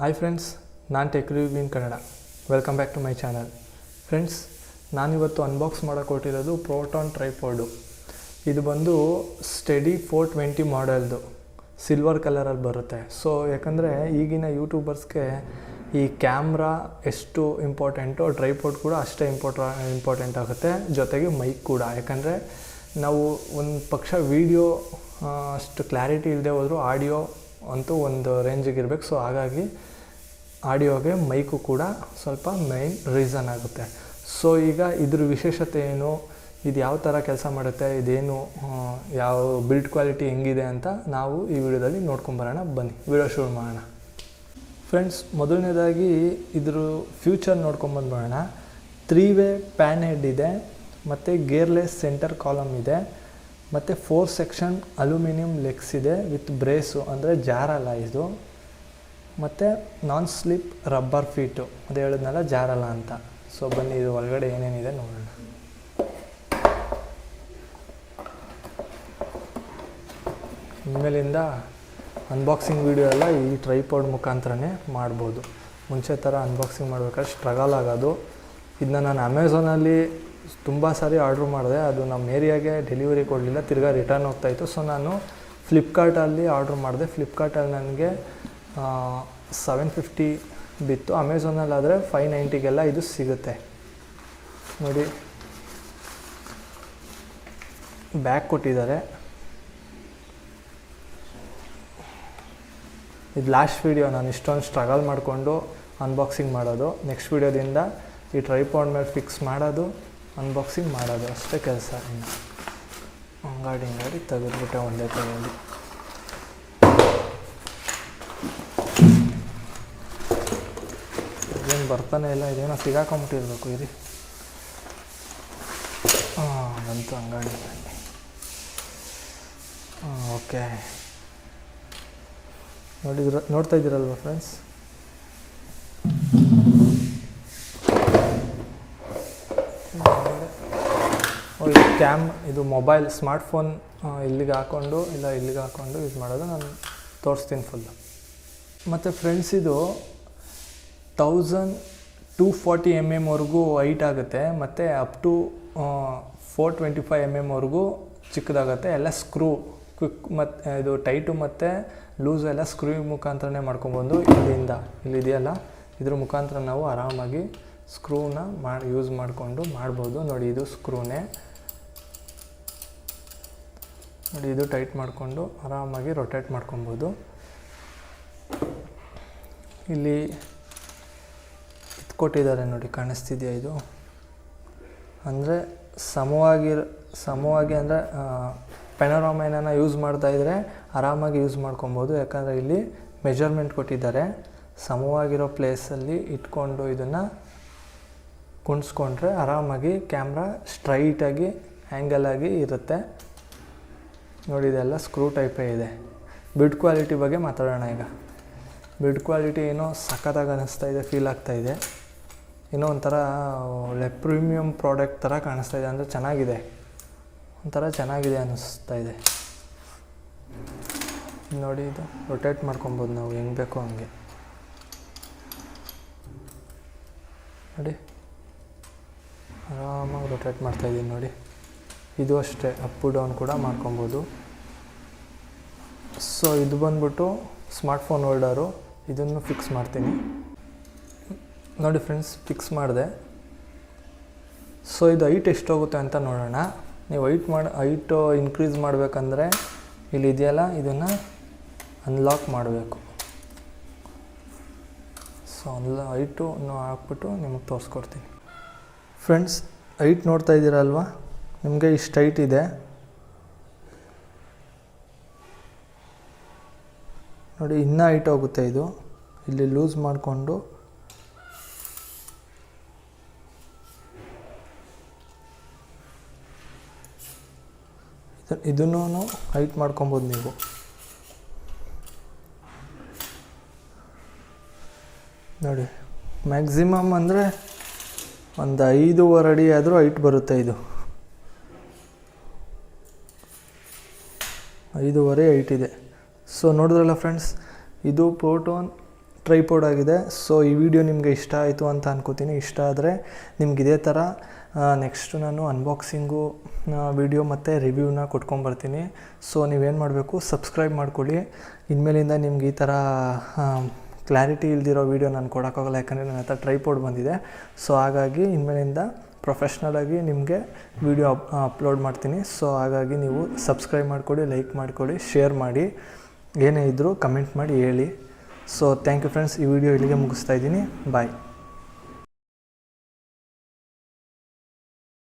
Hi friends, ನಾನು tech review in Kannada. Welcome back to my channel. Friends, ನಾನಿವತ್ತು unbox ಮಾಡೋಕೆ ಹೊರಟಿರೋದು ಪ್ರೋಟಾನ್ ಟ್ರೈಪಾಡು. ಇದು ಬಂದು ಸ್ಟಡಿ 420 ಮಾಡೆಲ್ದು ಸಿಲ್ವರ್ ಕಲರಲ್ಲಿ ಬರುತ್ತೆ. ಸೊ ಯಾಕಂದರೆ ಈಗಿನ ಯೂಟ್ಯೂಬರ್ಸ್ಗೆ ಈ ಕ್ಯಾಮ್ರಾ ಎಷ್ಟು ಇಂಪಾರ್ಟೆಂಟೋ ಟ್ರೈಪಾಡ್ ಕೂಡ ಅಷ್ಟೇ ಇಂಪಾರ್ಟೆಂಟ್ ಆಗುತ್ತೆ, ಜೊತೆಗೆ ಮೈಕ್ ಕೂಡ. ಯಾಕಂದರೆ ನಾವು ಒಂದು ಪಕ್ಷ ವೀಡಿಯೋ ಅಷ್ಟು ಕ್ಲಾರಿಟಿ ಇಲ್ಲದೆ ಹೋದರೂ ಆಡಿಯೋ ಅಂತೂ ಒಂದು ರೇಂಜಿಗೆ ಇರಬೇಕು. ಸೊ ಹಾಗಾಗಿ ಆಡಿಯೋಗೆ ಮೈಕು ಕೂಡ ಸ್ವಲ್ಪ ಮೇಯ್ನ್ ರೀಸನ್ ಆಗುತ್ತೆ. ಸೊ ಈಗ ಇದ್ರ ವಿಶೇಷತೆ ಏನು, ಇದು ಯಾವ ಥರ ಕೆಲಸ ಮಾಡುತ್ತೆ, ಇದೇನು, ಯಾವ ಬಿಲ್ಡ್ ಕ್ವಾಲಿಟಿ ಹೆಂಗಿದೆ ಅಂತ ನಾವು ಈ ವಿಡಿಯೋದಲ್ಲಿ ನೋಡ್ಕೊಂಬರೋಣ. ಬನ್ನಿ ವಿಡಿಯೋ ಶುರು ಮಾಡೋಣ. ಫ್ರೆಂಡ್ಸ್, ಮೊದಲನೇದಾಗಿ ಇದ್ರ ಫ್ಯೂಚರ್ ನೋಡ್ಕೊಂಬಂದ್ಬಿಡೋಣ. 3-ವೇ ಪ್ಯಾನ್ ಹೆಡ್ ಇದೆ, ಮತ್ತು ಗೇರ್ಲೆಸ್ ಸೆಂಟರ್ ಕಾಲಮ್ ಇದೆ, ಮತ್ತು 4 ಸೆಕ್ಷನ್ ಅಲ್ಯೂಮಿನಿಯಂ ಲೆಗ್ಸ್ ಇದೆ ವಿತ್ ಬ್ರೇಸು, ಅಂದರೆ ಜಾರಲ್ಲ ಇದು, ಮತ್ತು ನಾನ್ ಸ್ಲಿಪ್ ರಬ್ಬರ್ ಫೀಟು. ಅದು ಹೇಳಿದ್ನಲ್ಲ, ಜಾರಲ್ಲ ಅಂತ. ಸೊ ಬನ್ನಿ ಇದು ಒಳಗಡೆ ಏನೇನಿದೆ ನೋಡೋಣ. ಇನ್ಮೇಲಿಂದ ಅನ್ಬಾಕ್ಸಿಂಗ್ ವೀಡಿಯೋ ಎಲ್ಲ ಈ ಟ್ರೈಪಾಡ್ ಮುಖಾಂತರನೇ ಮಾಡ್ಬೋದು. ಮುಂಚೆ ಥರ ಅನ್ಬಾಕ್ಸಿಂಗ್ ಮಾಡ್ಬೇಕಾದ್ರೆ ಸ್ಟ್ರಗಲ್ ಆಗೋದು. ಇದನ್ನ ನಾನು ಅಮೆಝಾನಲ್ಲಿ ತುಂಬ ಸಾರಿ ಆರ್ಡ್ರ್ ಮಾಡಿದೆ, ಅದು ನಮ್ಮ ಏರಿಯಾಗೆ ಡೆಲಿವರಿ ಕೊಡಲಿಲ್ಲ, ತಿರ್ಗಾ ರಿಟರ್ನ್ ಹೋಗ್ತಾಯಿತ್ತು. ಸೊ ನಾನು ಫ್ಲಿಪ್ಕಾರ್ಟಲ್ಲಿ ಆರ್ಡ್ರ್ ಮಾಡಿದೆ. ಫ್ಲಿಪ್ಕಾರ್ಟಲ್ಲಿ ನನಗೆ 750 ಬಿತ್ತು. ಅಮೆಝಾನಲ್ಲಾದರೆ 590ಗೆಲ್ಲ ಇದು ಸಿಗುತ್ತೆ. ನೋಡಿ, ಬ್ಯಾಗ್ ಕೊಟ್ಟಿದ್ದಾರೆ. ಇದು ಲಾಸ್ಟ್ ವೀಡಿಯೋ, ನಾನು ಇಷ್ಟೊಂದು ಸ್ಟ್ರಗಲ್ ಮಾಡಿಕೊಂಡು ಅನ್ಬಾಕ್ಸಿಂಗ್ ಮಾಡೋದು. ನೆಕ್ಸ್ಟ್ ವೀಡಿಯೋದಿಂದ ಈ ಟ್ರೈಪಾಡ್ ಮೇಲೆ ಫಿಕ್ಸ್ ಮಾಡೋದು, ಅನ್ಬಾಕ್ಸಿಂಗ್ ಮಾಡೋದು ಅಷ್ಟೇ ಕೆಲಸ. ಇನ್ನು ಅಂಗಡಿ ತೆಗೆದ್ಬಿಟ್ಟೆ ಒಂದೇ ಕೈಯಲ್ಲಿ. ಇದೇನು ಬರ್ತಾನೆ ಇಲ್ಲ, ಇದೇನೋ ಸಿಗಾಕೊಂಬಿಟ್ಟಿರ್ಬೇಕು ಇದು. ಬಂತು ಅಂಗಡಿ. ಓಕೆ, ನೋಡ್ತಾ ಇದ್ದೀರಲ್ವ ಫ್ರೆಂಡ್ಸ್. ಇದು ಮೊಬೈಲ್ ಸ್ಮಾರ್ಟ್ಫೋನ್ ಇಲ್ಲಿಗೆ ಹಾಕ್ಕೊಂಡು ಯೂಸ್ ಮಾಡೋದು. ನಾನು ತೋರಿಸ್ತೀನಿ ಫುಲ್ಲು. ಮತ್ತು ಫ್ರೆಂಡ್ಸ್, ಇದು 1240 mm ವರೆಗೂ ಹೈಟ್ ಆಗುತ್ತೆ, ಮತ್ತು ಅಪ್ ಟು 425 mm ವರೆಗೂ ಚಿಕ್ಕದಾಗುತ್ತೆ. ಎಲ್ಲ ಸ್ಕ್ರೂ ಕ್ವಿಕ್, ಮತ್ತು ಇದು ಟೈಟು ಮತ್ತು ಲೂಸ್ ಎಲ್ಲ ಸ್ಕ್ರೂ ಮುಖಾಂತರನೇ ಮಾಡ್ಕೊಬೋದು. ಇಲ್ಲಿದೆಯಲ್ಲ, ಇದ್ರ ಮುಖಾಂತರ ನಾವು ಆರಾಮಾಗಿ ಸ್ಕ್ರೂನ ಯೂಸ್ ಮಾಡಿಕೊಂಡು ಮಾಡ್ಬೋದು. ನೋಡಿ, ಇದು ಸ್ಕ್ರೂನೇ. ನೋಡಿ, ಇದು ಟೈಟ್ ಮಾಡಿಕೊಂಡು ಆರಾಮಾಗಿ ರೊಟೇಟ್ ಮಾಡ್ಕೊಬೋದು. ಇಲ್ಲಿ ಕೊಟ್ಟಿದ್ದಾರೆ ನೋಡಿ, ಕಾಣಿಸ್ತಿದೆಯಾ? ಇದು ಅಂದರೆ ಸಮವಾಗಿ ಅಂದರೆ ಪೆನೋರಾಮೈನ ಯೂಸ್ ಮಾಡ್ತಾಯಿದ್ರೆ ಆರಾಮಾಗಿ ಯೂಸ್ ಮಾಡ್ಕೊಬೋದು. ಯಾಕಂದರೆ ಇಲ್ಲಿ ಮೆಜರ್ಮೆಂಟ್ ಕೊಟ್ಟಿದ್ದಾರೆ. ಸಮವಾಗಿರೋ ಪ್ಲೇಸಲ್ಲಿ ಇಟ್ಕೊಂಡು ಇದನ್ನು ಕುಣಿಸ್ಕೊಂಡ್ರೆ ಆರಾಮಾಗಿ ಕ್ಯಾಮ್ರಾ ಸ್ಟ್ರೈಟಾಗಿ ಆ್ಯಂಗಲಾಗಿ ಇರುತ್ತೆ. ನೋಡಿ, ಇದೆಲ್ಲ ಸ್ಕ್ರೂ ಟೈಪೇ ಇದೆ. ಬಿಲ್ಡ್ ಕ್ವಾಲಿಟಿ ಬಗ್ಗೆ ಮಾತಾಡೋಣ ಈಗ. ಬಿಲ್ಡ್ ಕ್ವಾಲಿಟಿ ಏನೋ ಸಖತ್ತಾಗಿ ಅನ್ನಿಸ್ತಾಯಿದೆ, ಫೀಲ್ ಆಗ್ತಾಯಿದೆ. ಏನೋ ಒಂಥರ ಒಳ್ಳೆ ಪ್ರೀಮಿಯಮ್ ಪ್ರಾಡಕ್ಟ್ ಥರ ಕಾಣಿಸ್ತಾಯಿದೆ. ಅಂದರೆ ಚೆನ್ನಾಗಿದೆ, ಒಂಥರ ಚೆನ್ನಾಗಿದೆ ಅನ್ನಿಸ್ತಾ ಇದೆ. ನೋಡಿ, ಇದು ರೊಟೇಟ್ ಮಾಡ್ಕೊಬೋದು ನಾವು ಹೆಂಗೆ ಬೇಕೋ ಹಂಗೆ. ನೋಡಿ, ಆರಾಮಾಗಿ ರೊಟೇಟ್ ಮಾಡ್ತಾಯಿದ್ದೀನಿ ನೋಡಿ. ಇದು ಅಷ್ಟೇ, ಅಪ್ಪು ಡೌನ್ ಕೂಡ ಮಾಡ್ಕೊಬೋದು. ಸೊ ಇದು ಬಂದ್ಬಿಟ್ಟು ಸ್ಮಾರ್ಟ್ಫೋನ್ ಹೋಲ್ಡರು. ಇದನ್ನು ಫಿಕ್ಸ್ ಮಾಡ್ತೀನಿ. ನೋಡಿ ಫ್ರೆಂಡ್ಸ್, ಫಿಕ್ಸ್ ಮಾಡಿದೆ. ಸೊ ಇದು ಹೈಟ್ ಎಷ್ಟೋಗುತ್ತೆ ಅಂತ ನೋಡೋಣ. ನೀವು ಹೈಟು ಇನ್ಕ್ರೀಸ್ ಮಾಡಬೇಕಂದ್ರೆ ಇಲ್ಲಿದೆಯಲ್ಲ, ಇದನ್ನು ಅನ್ಲಾಕ್ ಮಾಡಬೇಕು. ಸೊ ಹೈಟು ಹಾಕ್ಬಿಟ್ಟು ನಿಮಗೆ ತೋರಿಸ್ಕೊಡ್ತೀನಿ. ಫ್ರೆಂಡ್ಸ್, ಹೈಟ್ ನೋಡ್ತಾ ಇದ್ದೀರಲ್ವ, ನಿಮಗೆ ಇಷ್ಟು ಹೈಟ್ ಇದೆ. ನೋಡಿ, ಇನ್ನೂ ಹೈಟ್ ಹೋಗುತ್ತೆ ಇದು. ಇಲ್ಲಿ ಲೂಸ್ ಮಾಡಿಕೊಂಡು ಇದನ್ನು ಹೈಟ್ ಮಾಡ್ಕೊಬೋದು ನೀವು. ನೋಡಿ, ಮ್ಯಾಕ್ಸಿಮಮ್ ಅಂದರೆ ಒಂದು 5.5 ಅಡಿ ಆದರೂ ಹೈಟ್ ಬರುತ್ತೆ. ಇದು 5.5 ಹೈಟ್ ಇದೆ. ಸೊ ನೋಡಿದ್ರಲ್ಲ ಫ್ರೆಂಡ್ಸ್, ಇದು ಪ್ರೋಟಾನ್ ಟ್ರೈಪೋಡ್ ಆಗಿದೆ. ಸೊ ಈ ವಿಡಿಯೋ ನಿಮಗೆ ಇಷ್ಟ ಆಯಿತು ಅಂತ ಅನ್ಕೋತೀನಿ. ಇಷ್ಟ ಆದರೆ ನಿಮ್ಗೆ ಇದೇ ಥರ ನೆಕ್ಸ್ಟು ನಾನು ಅನ್ಬಾಕ್ಸಿಂಗು ವಿಡಿಯೋ ಮತ್ತು ರಿವ್ಯೂನ ಕೊಟ್ಕೊಂಬರ್ತೀನಿ. ಸೊ ನೀವೇನು ಮಾಡಬೇಕು, ಸಬ್ಸ್ಕ್ರೈಬ್ ಮಾಡ್ಕೊಳ್ಳಿ. ಇನ್ಮೇಲಿಂದ ನಿಮ್ಗೆ ಈ ಥರ ಕ್ಲಾರಿಟಿ ಇಲ್ದಿರೋ ವೀಡಿಯೋ ನಾನು ಕೊಡೋಕ್ಕಾಗಲ್ಲ, ಯಾಕಂದರೆ ನನ್ನ ಹತ್ರ ಟ್ರೈಪೋಡ್ ಬಂದಿದೆ. ಸೊ ಹಾಗಾಗಿ ಇನ್ಮೇಲಿಂದ ಪ್ರೊಫೆಷ್ನಲಾಗಿ ನಿಮಗೆ ವಿಡಿಯೋ ಅಪ್ಲೋಡ್ ಮಾಡ್ತೀನಿ. ಸೊ ಹಾಗಾಗಿ ನೀವು ಸಬ್ಸ್ಕ್ರೈಬ್ ಮಾಡ್ಕೊಳ್ಳಿ, ಲೈಕ್ ಮಾಡ್ಕೊಳ್ಳಿ, ಶೇರ್ ಮಾಡಿ, ಏನೇ ಇದ್ದರೂ ಕಮೆಂಟ್ ಮಾಡಿ ಹೇಳಿ. So thank you friends. ಈ ವಿಡಿಯೋ ಇಲ್ಲಿಗೆ ಮುಗಿಸ್ತಾ ಇದ್ದೀನಿ. ಬಾಯ್.